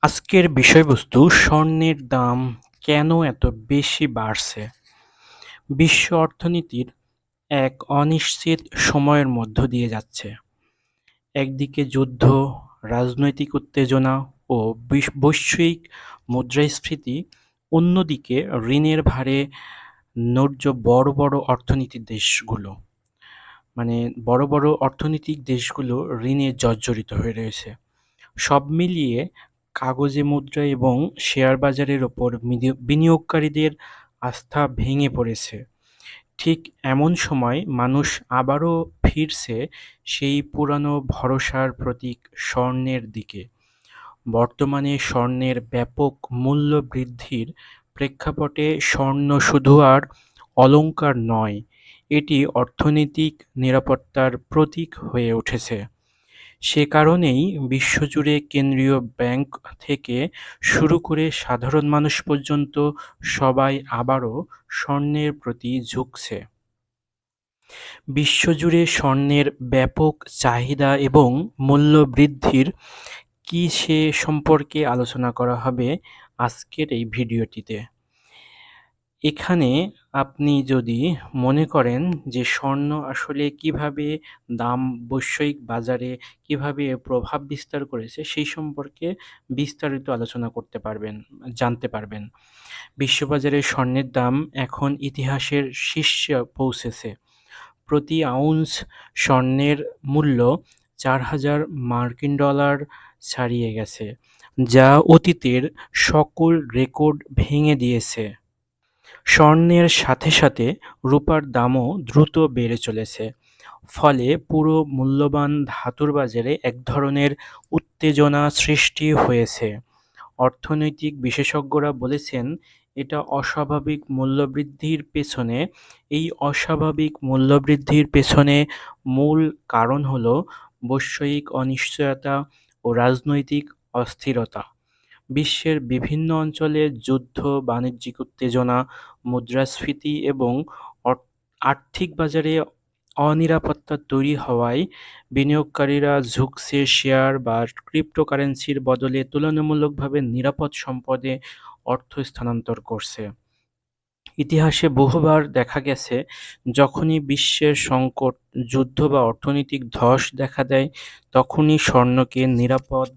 আজকের বিষয়বস্তু স্বর্ণের দাম কেন এত বেশি বাড়ছে? বিশ্ব অর্থনীতির এক অনিশ্চিত সময়ের মধ্য দিয়ে যাচ্ছে। একদিকে যুদ্ধ, রাজনৈতিক উত্তেজনা ও বৈশ্বিক মুদ্রাস্ফীতি, অন্যদিকে ঋণের ভারে নড়ছে বড় অর্থনীতির দেশগুলো। মানে বড় অর্থনৈতিক দেশগুলো ঋণে জর্জরিত হয়ে রয়েছে। সব মিলিয়ে কাগজে মুদ্রা এবং শেয়ার বাজারের ওপর বিনিয়োগকারীদের আস্থা ভেঙে পড়েছে। ঠিক এমন সময় মানুষ আবারও ফিরছে সেই পুরানো ভরসার প্রতীক স্বর্ণের দিকে। বর্তমানে স্বর্ণের ব্যাপক মূল্য বৃদ্ধির প্রেক্ষাপটে স্বর্ণ শুধু আর অলংকার নয়, এটি অর্থনৈতিক নিরাপত্তার প্রতীক হয়ে উঠেছে। সে কারণেই বিশ্বজুড়ে কেন্দ্রীয় ব্যাংক থেকে শুরু করে সাধারণ মানুষ পর্যন্ত সবাই আবারও স্বর্ণের প্রতি ঝুঁকছে। বিশ্বজুড়ে স্বর্ণের ব্যাপক চাহিদা এবং মূল্য বৃদ্ধির কি সে সম্পর্কে আলোচনা করা হবে আজকের এই ভিডিওটিতে। এখানে আপনি যদি মনে করেন যে স্বর্ণ আসলে কিভাবে দাম বৈশ্বিক বাজারে কিভাবে এর প্রভাব বিস্তার করেছে সেই সম্পর্কে বিস্তারিত আলোচনা করতে পারবেন, জানতে পারবেন। বিশ্ববাজারে স্বর্ণের দাম এখন ইতিহাসের শীর্ষে পৌঁছেছে। প্রতি আউন্স স্বর্ণের মূল্য $৪,০০০ ছাড়িয়ে গেছে, যা অতীতের সকল রেকর্ড ভেঙে দিয়েছে। স্বর্ণের সাথে সাথে রূপার দামও দ্রুত বেড়ে চলেছে, ফলে পুরো মূল্যবান ধাতুর বাজারে এক ধরনের উত্তেজনা সৃষ্টি হয়েছে। অর্থনৈতিক বিশেষজ্ঞরা বলেছেন, এটা অস্বাভাবিক মূল্যবৃদ্ধির পেছনে এই অস্বাভাবিক মূল্যবৃদ্ধির পেছনে মূল কারণ হলো বৈশ্বিক অনিশ্চয়তা ও রাজনৈতিক অস্থিরতা। বিশ্বের বিভিন্ন অঞ্চলে যুদ্ধ, বাণিজ্যিক উত্তেজনা, মুদ্রাস্ফীতি এবং আর্থিক বাজারে অনিরাপত্তা তৈরি হওয়ায় বিনিয়োগকারীরা ঝুঁকছে শেয়ার বা ক্রিপ্টোকারেন্সির বদলে তুলনামূলকভাবে নিরাপদ সম্পদে অর্থ স্থানান্তর করছে। ইতিহাসে বহুবার দেখা গেছে, যখনই বিশ্বের সংকট, যুদ্ধ বা অর্থনৈতিক ধস দেখা দেয়, তখনই স্বর্ণকে নিরাপদ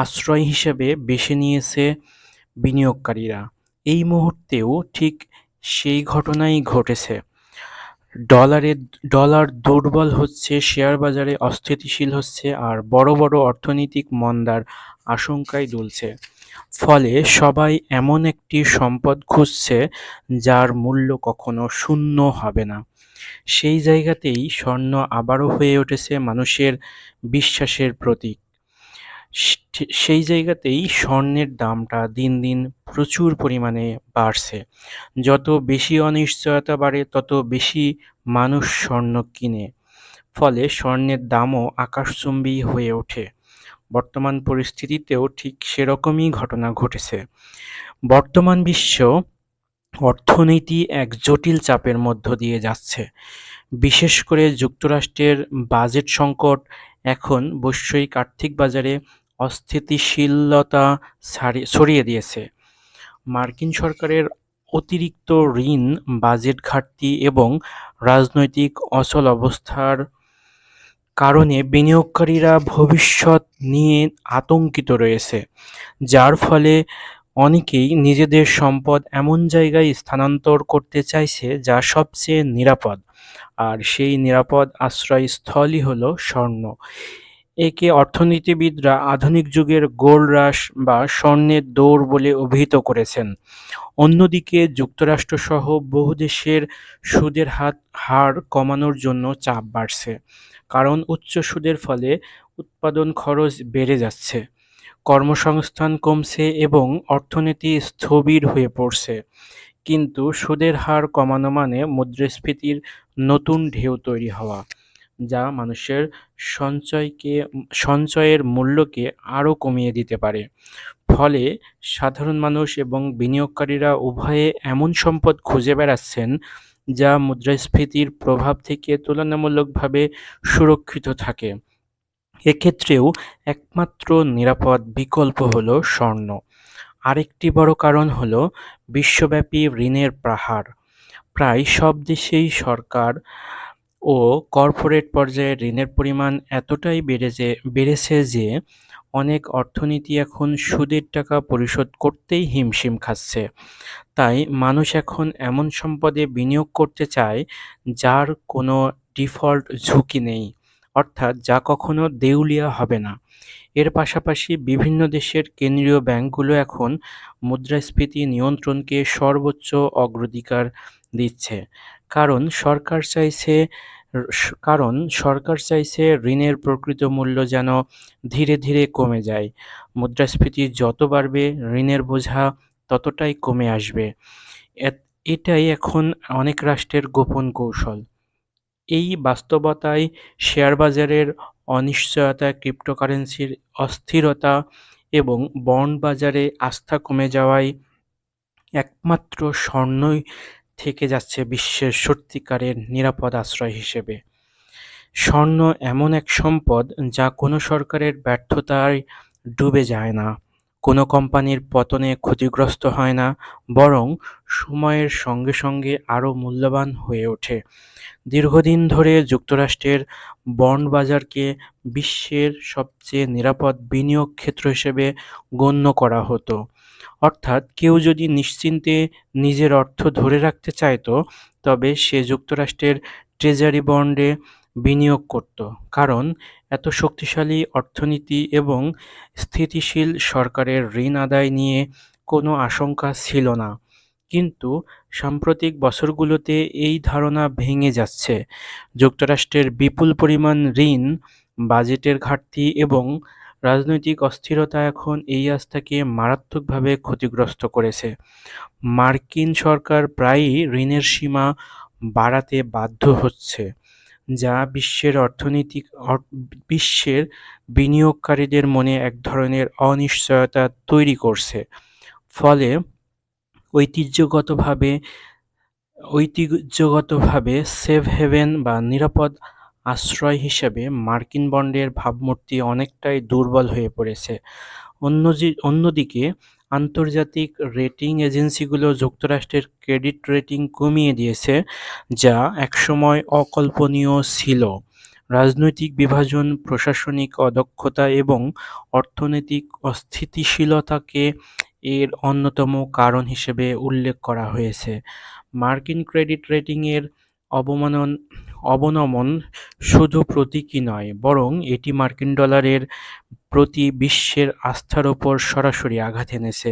আশ্রয় হিসেবে বেছে নিয়েছে বিনিয়োগকারীরা। এই মুহূর্তেও ঠিক সেই ঘটনাই ঘটেছে। ডলার দুর্বল হচ্ছে, শেয়ার বাজারে অস্থিতিশীল হচ্ছে আর বড় অর্থনৈতিক মন্দার আশঙ্কায় দুলছে। ফলে সবাই এমন একটি সম্পদ খুঁজছে যার মূল্য কখনো শূন্য হবে না। সেই জায়গাতেই স্বর্ণ আবারও হয়ে উঠেছে মানুষের বিশ্বাসের প্রতীক। সেই জায়গাতেই স্বর্ণের দামটা দিন দিন প্রচুর পরিমাণে বাড়ছে। যত বেশি অনিশ্চয়তা বাড়ে তত বেশি মানুষ স্বর্ণ কিনে, ফলে স্বর্ণের দামও আকাশচুম্বী হয়ে ওঠে। বর্তমান পরিস্থিতিতেও ঠিক সেরকমই ঘটনা ঘটেছে। বর্তমান বিশ্ব অর্থনীতি এক জটিল চাপের মধ্য দিয়ে যাচ্ছে। বিশেষ করে যুক্তরাষ্ট্রের বাজেট সংকট এখন বৈশ্বিক আর্থিক বাজারে অস্থিতিশীলতা ছড়িয়ে দিয়েছে। মার্কিন সরকারের অতিরিক্ত ঋণ, বাজেট ঘাটতি এবং রাজনৈতিক অচলাবস্থার কারণে বিনিয়োগকারীরা ভবিষ্যৎ নিয়ে আতঙ্কিত রয়েছে, যার ফলে অনেকেই নিজেদের সম্পদ এমন জায়গায় স্থানান্তর করতে চাইছে যা সবচেয়ে নিরাপদ, আর সেই নিরাপদ আশ্রয়স্থলই হলো স্বর্ণ। একে অর্থনীতিবিদরা আধুনিক যুগের গোল্ড রাশ বা স্বর্ণের দৌড় বলে অভিহিত করেছেন। অন্যদিকে যুক্তরাষ্ট্রসহ বহু দেশের সুদের হার কমানোর জন্য চাপ বাড়ছে, কারণ উচ্চ সুদের ফলে উৎপাদন খরচ বেড়ে যাচ্ছে, কর্মসংস্থান কমছে এবং অর্থনীতি স্থবির হয়ে পড়ছে। কিন্তু সুদের হার কমানো মানে মুদ্রাস্ফীতির নতুন ঢেউ তৈরি হওয়া, যা মানুষের সঞ্চয়ের মূল্যকে আরও কমিয়ে দিতে পারে। ফলে সাধারণ মানুষ এবং বিনিয়োগকারীরা উভয়ে এমন সম্পদ খুঁজে বেড়াচ্ছেন যা মুদ্রাস্ফীতির প্রভাব থেকে তুলনামূলকভাবে সুরক্ষিত থাকে। এক্ষেত্রেও একমাত্র নিরাপদ বিকল্প হল স্বর্ণ। আরেকটি বড় কারণ হল বিশ্বব্যাপী ঋণের পাহাড়। প্রায় সব দেশেই সরকার ও কর্পোরেট পর্যায়ে ঋণের পরিমাণ এতটাই বেড়েছে যে অনেক অর্থনীতি এখন সুদের টাকা পরিশোধ করতেই হিমশিম খাচ্ছে। তাই মানুষ এখন এমন সম্পদে বিনিয়োগ করতে চায় যার কোনো ডিফল্ট ঝুঁকি নেই, অর্থাৎ যা কখনো দেউলিয়া হবে না। এর পাশাপাশি বিভিন্ন দেশের কেন্দ্রীয় ব্যাংকগুলো এখন মুদ্রাস্ফীতি নিয়ন্ত্রণকে সর্বোচ্চ অগ্রাধিকার দিচ্ছে। কারণ সরকার চাইছে কারণ সরকার চাইছে ঋণের প্রকৃত মূল্য যেন ধীরে ধীরে কমে যায়। মুদ্রাস্ফীতি যত বাড়বে ঋণের বোঝা ততটাই কমে আসবে। এটাই এখন অনেক রাষ্ট্রের গোপন কৌশল। এই বাস্তবতায় শেয়ার বাজারের অনিশ্চয়তা, ক্রিপ্টোকারেন্সির অস্থিরতা এবং বন্ড বাজারে আস্থা কমে যাওয়ায় একমাত্র স্বর্ণই থেকে যাচ্ছে বিশ্বের সত্যিকারের নিরাপদ আশ্রয় হিসেবে। স্বর্ণ এমন এক সম্পদ যা কোনো সরকারের ব্যর্থতায় ডুবে যায় না, কোনো কোম্পানির পতনে ক্ষতিগ্রস্ত হয় না, বরং সময়ের সঙ্গে সঙ্গে আরও মূল্যবান হয়ে ওঠে। দীর্ঘদিন ধরে যুক্তরাষ্ট্রের বন্ড বাজারকে বিশ্বের সবচেয়ে নিরাপদ বিনিয়োগ ক্ষেত্র হিসেবে গণ্য করা হতো। অর্থাৎ কেউ যদি নিশ্চিন্তে নিজের অর্থ ধরে রাখতে চাইতো, তবে সে যুক্তরাষ্ট্রের ট্রেজারি বন্ডে বিনিয়োগ করত। কারণ এত শক্তিশালী অর্থনীতি এবং স্থিতিশীল সরকারের ঋণ আদায় নিয়ে কোনো আশঙ্কা ছিল না। কিন্তু সাম্প্রতিক বছরগুলোতে এই ধারণা ভেঙে যাচ্ছে। যুক্তরাষ্ট্রের বিপুল পরিমাণ ঋণ, বাজেটের ঘাটতি এবং রাজনৈতিক অস্থিরতা এখন এই আস্থাকে মারাত্মকভাবে ক্ষতিগ্রস্ত করেছে। মার্কিন সরকার প্রায়ই ঋণের সীমা বাড়াতে বাধ্য হচ্ছে, যা বিশ্বের বিনিয়োগকারীদের মনে এক ধরনের অনিশ্চয়তা তৈরি করছে। ফলে ঐতিহ্যগতভাবে ঐতিহ্যগতভাবে সেফ হেভেন বা নিরাপদ আশ্রয় হিসেবে মার্কিন বন্ডের ভাবমূর্তি অনেকটাই দুর্বল হয়ে পড়েছে। অন্যদিকে আন্তর্জাতিক রেটিং এজেন্সিগুলো যুক্তরাষ্ট্রের ক্রেডিট রেটিং কমিয়ে দিয়েছে, যা একসময় অকল্পনীয় ছিল। রাজনৈতিক বিভাজন, প্রশাসনিক অদক্ষতা এবং অর্থনৈতিক অস্থিতিশীলতাকে এর অন্যতম কারণ হিসেবে উল্লেখ করা হয়েছে। মার্কিন ক্রেডিট রেটিংয়ের অবনমন শুধু প্রতীকী নয়, বরং এটি মার্কিন ডলারের প্রতি বিশ্বের আস্থার ওপর সরাসরি আঘাত এনেছে।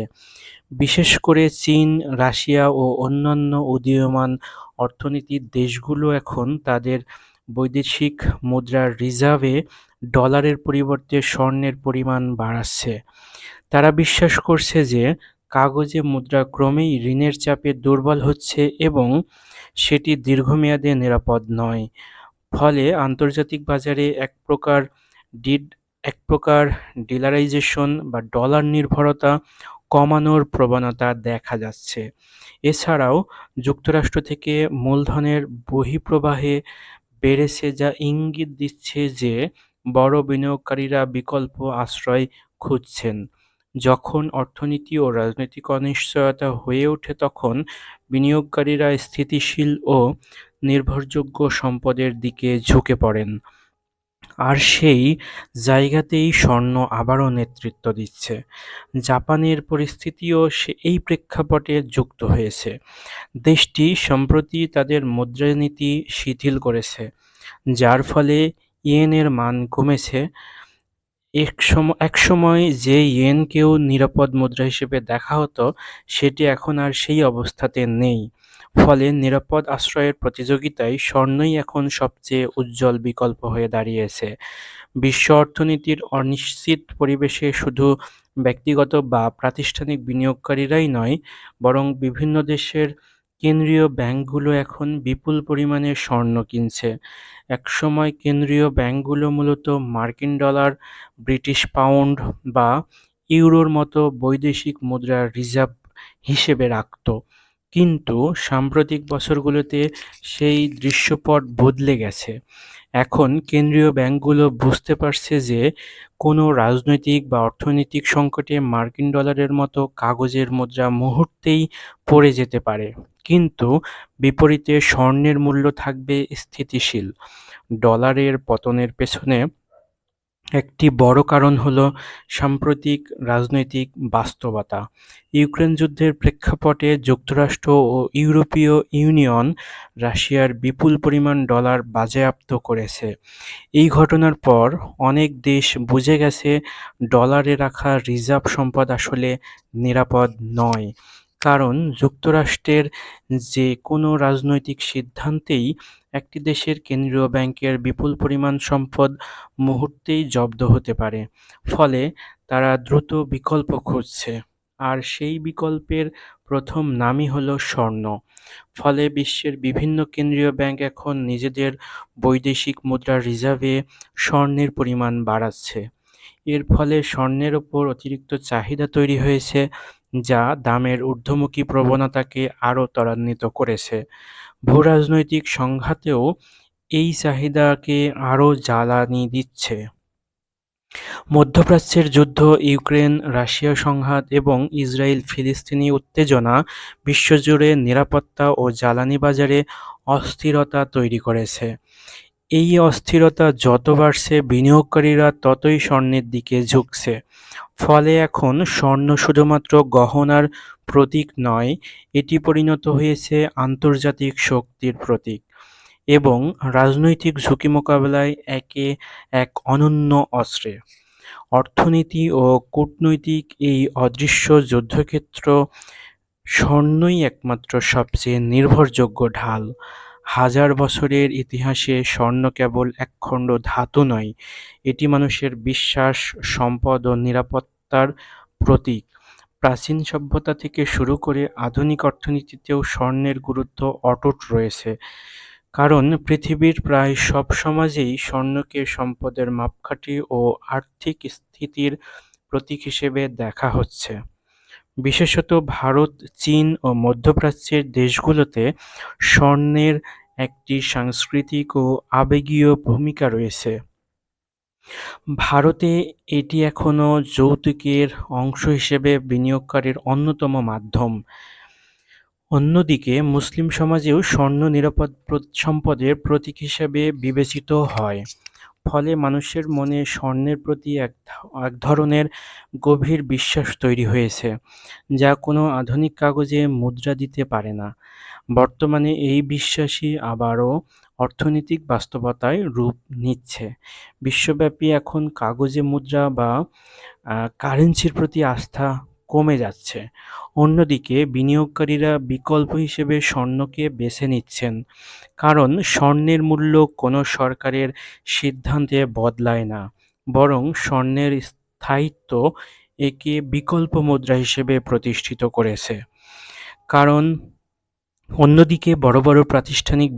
বিশেষ করে চীন, রাশিয়া ও অন্যান্য উদীয়মান অর্থনীতির দেশগুলো এখন তাদের বৈদেশিক মুদ্রার রিজার্ভে ডলারের পরিবর্তে স্বর্ণের পরিমাণ বাড়াচ্ছে। তারা বিশ্বাস করছে যে কাগজে মুদ্রা ক্রমেই ঋণের চাপে দুর্বল হচ্ছে এবং সেটি দীর্ঘমেয়াদে নিরাপদ নয়। ফলে আন্তর্জাতিক বাজারে এক প্রকার ডলারাইজেশন বা ডলার নির্ভরতা কমানোর প্রবণতা দেখা যাচ্ছে। এছাড়াও যুক্তরাষ্ট্র থেকে মূলধনের বহিঃপ্রবাহে বেড়েছে, যা ইঙ্গিত দিচ্ছে যে বড় বিনিয়োগকারীরা বিকল্প আশ্রয় খুঁজছেন। যখন অর্থনীতি ও রাজনৈতিক অনিশ্চয়তা হয়ে ওঠে, তখন বিনিয়োগকারীরা স্থিতিশীল ও নির্ভরযোগ্য সম্পদের দিকে ঝুঁকে পড়েন। আর সেই জায়গাতেই স্বর্ণ আবারও নেতৃত্ব দিচ্ছে। জাপানের পরিস্থিতিও এই প্রেক্ষাপটে যুক্ত হয়েছে। দেশটি সম্প্রতি তাদের মুদ্রানীতি শিথিল করেছে, যার ফলে ইয়েনের মান কমেছে। একসময় যে ইয়েনকেও নিরাপদ মুদ্রা হিসেবে দেখা হতো, সেটি এখন আর সেই অবস্থাতে নেই। ফলে নিরাপদ আশ্রয়ের প্রতিযোগিতায় স্বর্ণই এখন সবচেয়ে উজ্জ্বল বিকল্প হয়ে দাঁড়িয়েছে। বিশ্ব অর্থনীতির অনিশ্চিত পরিবেশে শুধু ব্যক্তিগত বা প্রাতিষ্ঠানিক বিনিয়োগকারীরাই নয়, বরং বিভিন্ন দেশের কেন্দ্রীয় ব্যাংকগুলো এখন বিপুল পরিমাণে স্বর্ণ কিনছে। একসময় কেন্দ্রীয় ব্যাংকগুলো মূলত মার্কিন ডলার, ব্রিটিশ পাউন্ড বা ইউরোর মতো বৈদেশিক মুদ্রার রিজার্ভ হিসেবে রাখত। কিন্তু সাম্প্রতিক বছরগুলোতে সেই দৃশ্যপট বদলে গেছে। এখন কেন্দ্রীয় ব্যাংকগুলো বুঝতে পারছে যে কোনো রাজনৈতিক বা অর্থনৈতিক সংকটে মার্কিন ডলারের মতো কাগজের মুদ্রা মুহূর্তেই পড়ে যেতে পারে, কিন্তু বিপরীতে স্বর্ণের মূল্য থাকবে স্থিতিশীল। ডলারের পতনের পেছনে একটি বড় কারণ হলো সাম্প্রতিক রাজনৈতিক বাস্তবতা। ইউক্রেন যুদ্ধের প্রেক্ষাপটে যুক্তরাষ্ট্র ও ইউরোপীয় ইউনিয়ন রাশিয়ার বিপুল পরিমাণ ডলার বাজেয়াপ্ত করেছে। এই ঘটনার পর অনেক দেশ বুঝে গেছে ডলারে রাখা রিজার্ভ সম্পদ আসলে নিরাপদ নয়। কারণ যুক্তরাষ্ট্রের যে কোনো রাজনৈতিক সিদ্ধান্তেই একটি দেশের কেন্দ্রীয় ব্যাংকের বিপুল পরিমাণ সম্পদ মুহূর্তেই জব্দ হতে পারে। ফলে তারা দ্রুত বিকল্প খুঁজছে। আর সেই বিকল্পের প্রথম নামই হলো স্বর্ণ। ফলে বিশ্বের বিভিন্ন কেন্দ্রীয় ব্যাংক এখন নিজেদের বৈদেশিক মুদ্রার রিজার্ভে স্বর্ণের পরিমাণ বাড়াচ্ছে। এর ফলে স্বর্ণের ওপর অতিরিক্ত চাহিদা তৈরি হয়েছে, যা দামের ঊর্ধ্বমুখী প্রবণতাকে আরও ত্বরান্বিত করেছে। ভূরাজনৈতিক সংঘাতেও এই চাহিদাকে আরও জ্বালানি দিচ্ছে। মধ্যপ্রাচ্যের যুদ্ধ, ইউক্রেন রাশিয়া সংঘাত এবং ইসরায়েল-ফিলিস্তিনি উত্তেজনা বিশ্বজুড়ে নিরাপত্তা ও জ্বালানি বাজারে অস্থিরতা তৈরি করেছে। এই অস্থিরতা যত বাড়ছে, বিনিয়োগকারীরা ততই স্বর্ণের দিকে ঝুঁকছে। ফলে এখন স্বর্ণ শুধুমাত্র গহনার প্রতীক নয়, এটি পরিণত হয়েছে আন্তর্জাতিক শক্তির প্রতীক এবং রাজনৈতিক ঝুঁকি মোকাবেলায় একে এক অনন্য অস্ত্রে। অর্থনীতি ও কূটনৈতিক এই অদৃশ্য যুদ্ধক্ষেত্র স্বর্ণই একমাত্র সবচেয়ে নির্ভরযোগ্য ঢাল। হাজার বছরের ইতিহাসে স্বর্ণ কেবল একখণ্ড ধাতু নয়, এটি মানুষের বিশ্বাস, সম্পদ ও নিরাপত্তার প্রতীক। প্রাচীন সভ্যতা থেকে শুরু করে আধুনিক অর্থনীতিতেও স্বর্ণের গুরুত্ব অটুট রয়েছে, কারণ পৃথিবীর প্রায় সব সমাজেই স্বর্ণকে সম্পদের মাপকাঠি ও আর্থিক স্থিতির প্রতীক হিসেবে দেখা হচ্ছে। বিশেষত ভারত, চীন ও মধ্যপ্রাচ্যের দেশগুলোতে স্বর্ণের একটি সাংস্কৃতিক ও আবেগীয় ভূমিকা রয়েছে। ভারতে এটি এখনও যৌতুকের অংশ হিসেবে বিনিয়োগকারীর অন্যতম মাধ্যম। অন্যদিকে মুসলিম সমাজেও স্বর্ণ নিরাপদ সম্পদের প্রতীক হিসেবে বিবেচিত হয়। ফলে মানুষের মনে স্বর্ণের প্রতি এক ধরনের গভীর বিশ্বাস তৈরি হয়েছে, যা কোনো আধুনিক কাগজে মুদ্রা দিতে পারে না। বর্তমানে এই বিশ্বাসই আবারও অর্থনৈতিক বাস্তবতায় রূপ নিচ্ছে। বিশ্বব্যাপী এখন কাগজে মুদ্রা বা কারেন্সির প্রতি আস্থা কমে যাচ্ছে। অন্যদিকে বিনিয়োগকারীরা বিকল্প হিসেবে স্বর্ণকে বেছে নিচ্ছেন, কারণ স্বর্ণের মূল্য কোনো সরকারের সিদ্ধান্তে বদলায় না, বরং স্বর্ণের স্থায়িত্ব একে বিকল্প মুদ্রা হিসেবে প্রতিষ্ঠিত করেছে। কারণ অন্যদিকে বড় বড় প্রাতিষ্ঠানিক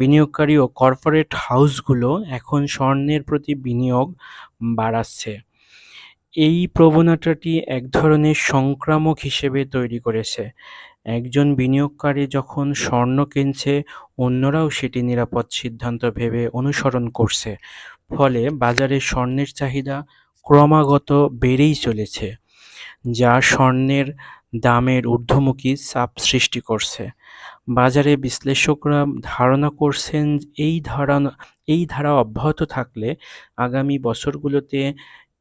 বিনিয়োগকারী ও কর্পোরেট হাউসগুলো এখন স্বর্ণের প্রতি বিনিয়োগ বাড়াচ্ছে। এই প্রবণতাটি এক ধরনের সংক্রামক হিসেবে তৈরি করেছে। একজন বিনিয়োগকারী যখন স্বর্ণ কিনছে, অন্যরাও সেটি নিরাপদ সিদ্ধান্ত ভেবে অনুসরণ করছে। ফলে বাজারে স্বর্ণের চাহিদা ক্রমাগত বেড়েই চলেছে, যা স্বর্ণের দামের ঊর্ধ্বমুখী চাপ সৃষ্টি করছে। বাজারে বিশ্লেষকরা ধারণা করছেন এই ধারা অব্যাহত থাকলে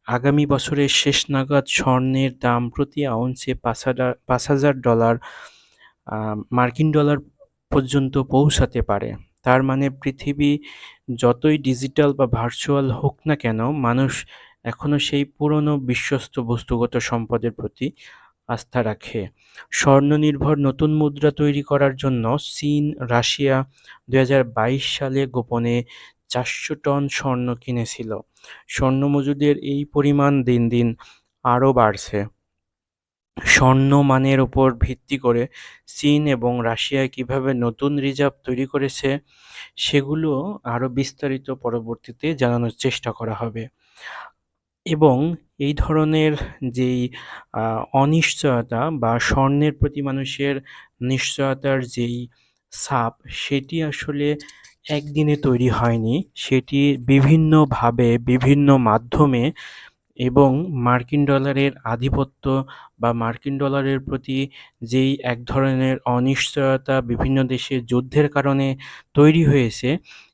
আগামী বছরের শেষ নাগাদ স্বর্ণের দাম প্রতি আউন্সে $৫,০০০ মার্কিন ডলার পর্যন্ত পৌঁছাতে পারে। তার মানে পৃথিবী যতই ডিজিটাল বা ভার্চুয়াল হোক না কেন, মানুষ এখনো সেই পুরনো বিশ্বস্ত বস্তুগত সম্পদের প্রতি আস্থা রাখে। স্বর্ণনির্ভর নতুন মুদ্রা তৈরি করার জন্য চীন, রাশিয়া ২০২২ সালে গোপনে ৪০০ টন স্বর্ণ কিনেছিল। স্বর্ণ মজুদের এই পরিমাণ দিন দিন আরও বাড়ছে। স্বর্ণ মানের উপর ভিত্তি করে চীন এবং রাশিয়া কিভাবে নতুন রিজার্ভ তৈরি করেছে, সেগুলো আরও বিস্তারিত পরবর্তীতে জানানোর চেষ্টা করা হবে। এবং এই ধরনের যেই অনিশ্চয়তা বা স্বর্ণের প্রতি মানুষের নিশ্চয়তার যেই ছাপ, সেটি আসলে একদিনে তৈরি হয়নি, সেটি বিভিন্নভাবে বিভিন্ন মাধ্যমে এবং মার্কিন ডলারের আধিপত্য বা মার্কিন ডলারের প্রতি যেই এক ধরনের অনিশ্চয়তা বিভিন্ন দেশে যুদ্ধের কারণে তৈরি হয়েছে,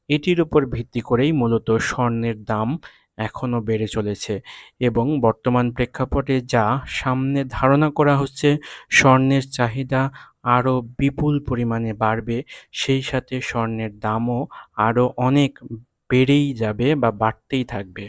এটির উপর ভিত্তি করেই মূলত স্বর্ণের দাম এখনো বেড়ে চলেছে এবং বর্তমান প্রেক্ষাপটে যা সামনে ধারণা করা হচ্ছে স্বর্ণের চাহিদা আরও বিপুল পরিমাণে বাড়বে, সেই সাথে স্বর্ণের দামও আরও অনেক বেড়েই যাবে বা বাড়তেই থাকবে।